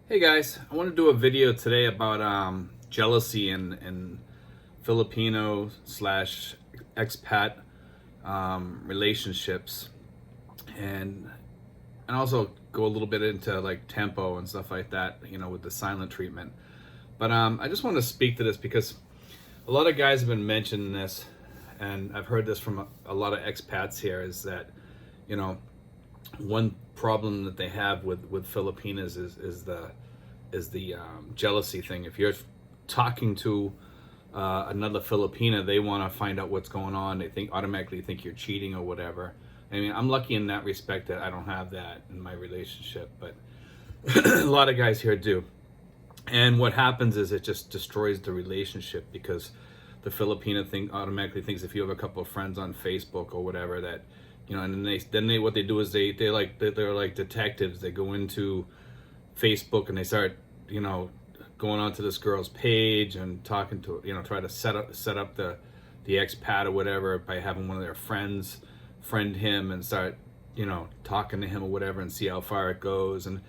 Hey guys, I want to do a video today about jealousy and Filipino slash expat relationships, and also go a little bit into like Tampo and stuff like that, with the silent treatment. But I just want to speak to this because a lot of guys have been mentioning this, and I've heard this from a lot of expats here, is that, you know, one problem that they have with Filipinas is the jealousy thing. If you're talking to another Filipina, they want to find out what's going on. They automatically think you're cheating or whatever. I mean, I'm lucky in that respect that I don't have that in my relationship, but a lot of guys here do. And what happens is it just destroys the relationship because the Filipina thing automatically thinks if you have a couple of friends on Facebook or whatever that, and then they what they do is they're like detectives. They go into Facebook and they start, going onto this girl's page and talking to, try to set up the expat or whatever by having one of their friends friend him and start, talking to him or whatever and see how far it goes. And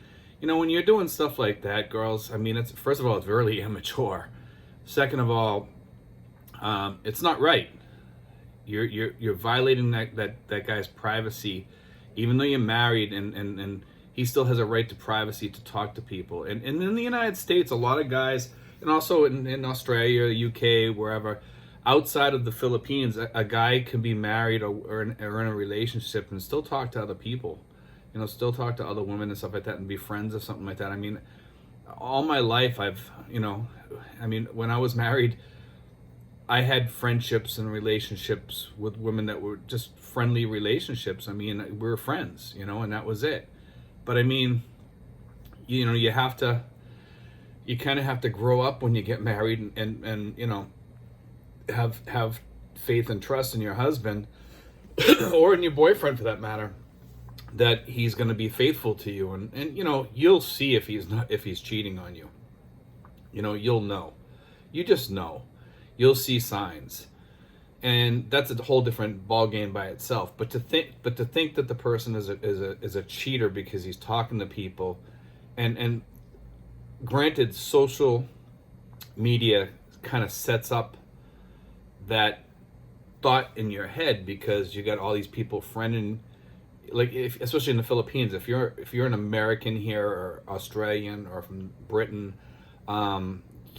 when you're doing stuff like that, girls, I mean, it's, first of all, it's really immature. Second of all, it's not right. You're violating that guy's privacy, even though you're married, and he still has a right to privacy to talk to people. And in the United States, a lot of guys, and also in Australia, UK, wherever, outside of the Philippines, a guy can be married or in a relationship and still talk to other people. Still talk to other women and stuff like that and be friends or something like that. I mean, all my life when I was married, I had friendships and relationships with women that were just friendly relationships. I mean, we were friends, and that was it. But I mean, you kind of have to grow up when you get married and have faith and trust in your husband or in your boyfriend for that matter, that he's going to be faithful to you. And you'll see if he's cheating on you. You'll know. You just know. You'll see signs. And that's a whole different ball game by itself. But to think that the person is a cheater because he's talking to people, and granted, social media kind of sets up that thought in your head because you got all these people friending, like especially in the Philippines, if you're an American here or Australian or from Britain,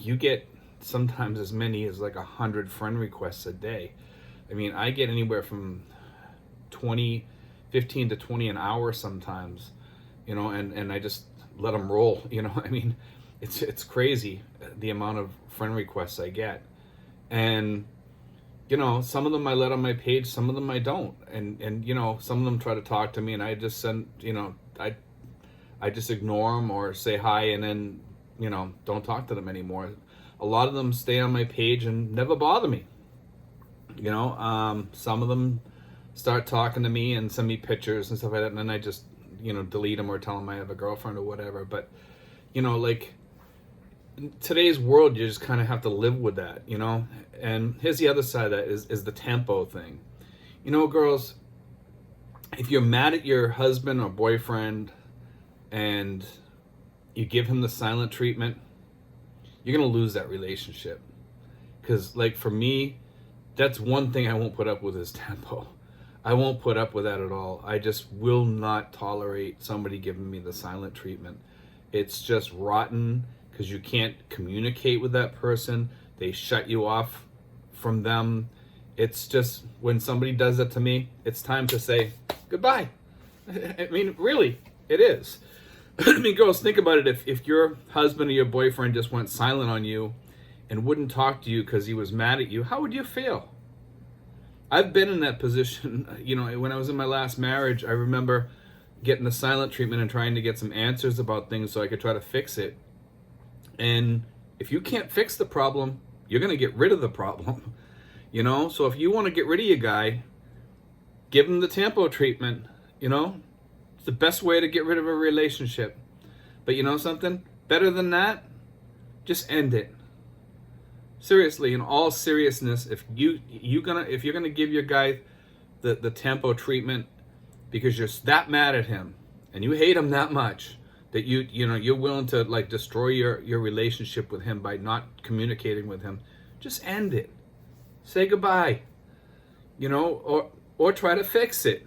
you get sometimes as many as like 100 friend requests a day. I mean, I get anywhere from 15 to 20 an hour sometimes, and I just let them roll. I mean, it's crazy the amount of friend requests I get. And some of them I let on my page, some of them I don't. And some of them try to talk to me and I just send, I just ignore them or say hi and then, don't talk to them anymore. A lot of them stay on my page and never bother me. Some of them start talking to me and send me pictures and stuff like that, and then I just, delete them or tell them I have a girlfriend or whatever. But, like, in today's world, you just kind of have to live with that, And here's the other side of that is the Tampo thing. Girls, if you're mad at your husband or boyfriend and you give him the silent treatment, you're going to lose that relationship. Because, like, for me, that's one thing I won't put up with is Tampo. I won't put up with that at all. I just will not tolerate somebody giving me the silent treatment. It's just rotten because you can't communicate with that person. They shut you off from them. It's just, when somebody does that to me, it's time to say goodbye. I mean, really, it is. I mean, girls, think about it. If your husband or your boyfriend just went silent on you and wouldn't talk to you because he was mad at you, how would you feel? I've been in that position. When I was in my last marriage, I remember getting the silent treatment and trying to get some answers about things so I could try to fix it. And if you can't fix the problem, you're going to get rid of the problem. So if you want to get rid of your guy, give him the Tampo treatment. It's the best way to get rid of a relationship. But something? Better than that, just end it. Seriously, in all seriousness, if you're gonna give your guy the Tampo treatment because you're that mad at him and you hate him that much, that you're willing to like destroy your relationship with him by not communicating with him, just end it. Say goodbye. Or try to fix it.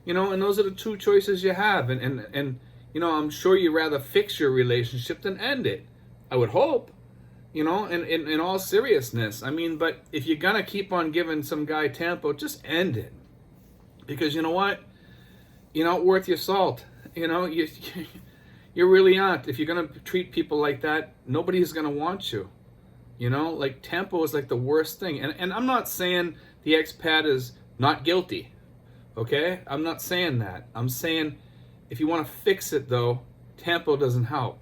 And those are the two choices you have. And I'm sure you'd rather fix your relationship than end it. I would hope. In all seriousness. I mean, but if you're gonna keep on giving some guy Tampo, just end it. Because you know what? You're not worth your salt. You really aren't. If you're gonna treat people like that, nobody's gonna want you. Like Tampo is like the worst thing. And I'm not saying the expat is not guilty. Okay? I'm not saying that. I'm saying if you want to fix it though, Tampo doesn't help.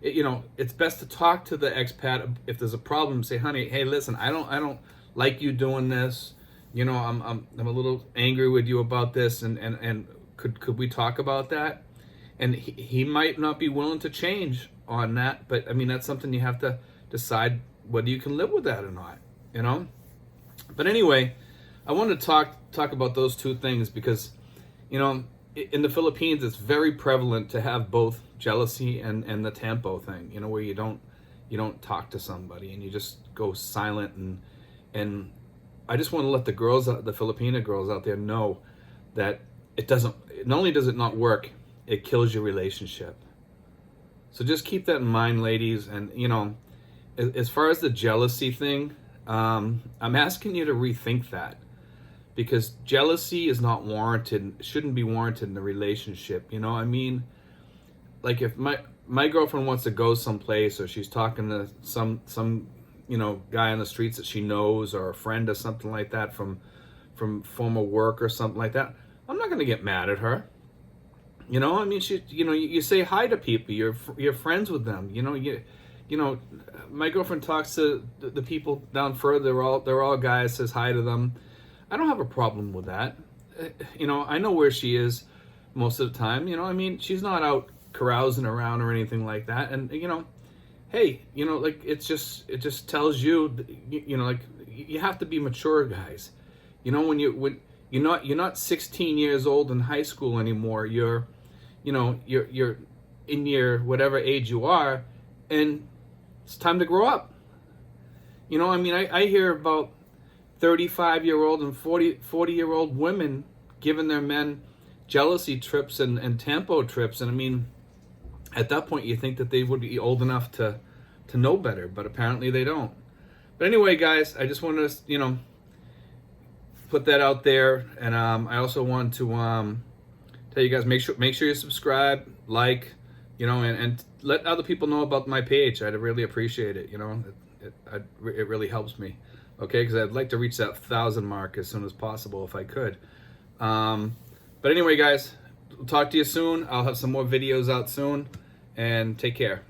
It's best to talk to the expat if there's a problem. Say, honey, hey, listen, I don't like you doing this. I'm a little angry with you about this, and could we talk about that? And he might not be willing to change on that, but I mean that's something you have to decide whether you can live with that or not. But anyway, I wanted to talk about those two things because, in the Philippines, it's very prevalent to have both jealousy and the Tampo thing, where you don't talk to somebody and you just go silent. And I just want to let the Filipina girls out there know that not only does it not work, it kills your relationship. So just keep that in mind, ladies. And, as far as the jealousy thing, I'm asking you to rethink that. Because jealousy is not warranted, shouldn't be warranted in a relationship. I mean, like if my girlfriend wants to go someplace, or she's talking to some guy on the streets that she knows, or a friend or something like that from former work or something like that, I'm not going to get mad at her. I mean, you say hi to people, you're friends with them. My girlfriend talks to the people down further. They're all guys. Says hi to them. I don't have a problem with that. I know where she is most of the time. I mean, she's not out carousing around or anything like that. And hey, like it just tells you, like you have to be mature, guys. When you're not 16 years old in high school anymore. You're in your whatever age you are, and it's time to grow up. I mean, I hear about 35-year-old and 40-year-old women giving their men jealousy trips and Tampo trips. And I mean, at that point, you think that they would be old enough to know better, but apparently they don't. But anyway, guys, I just wanted to, put that out there. And I also want to tell you guys, make sure you subscribe, like, and let other people know about my page. I'd really appreciate it. It really helps me. Okay, because I'd like to reach that 1,000 mark as soon as possible if I could. But anyway, guys, we'll talk to you soon. I'll have some more videos out soon, and take care.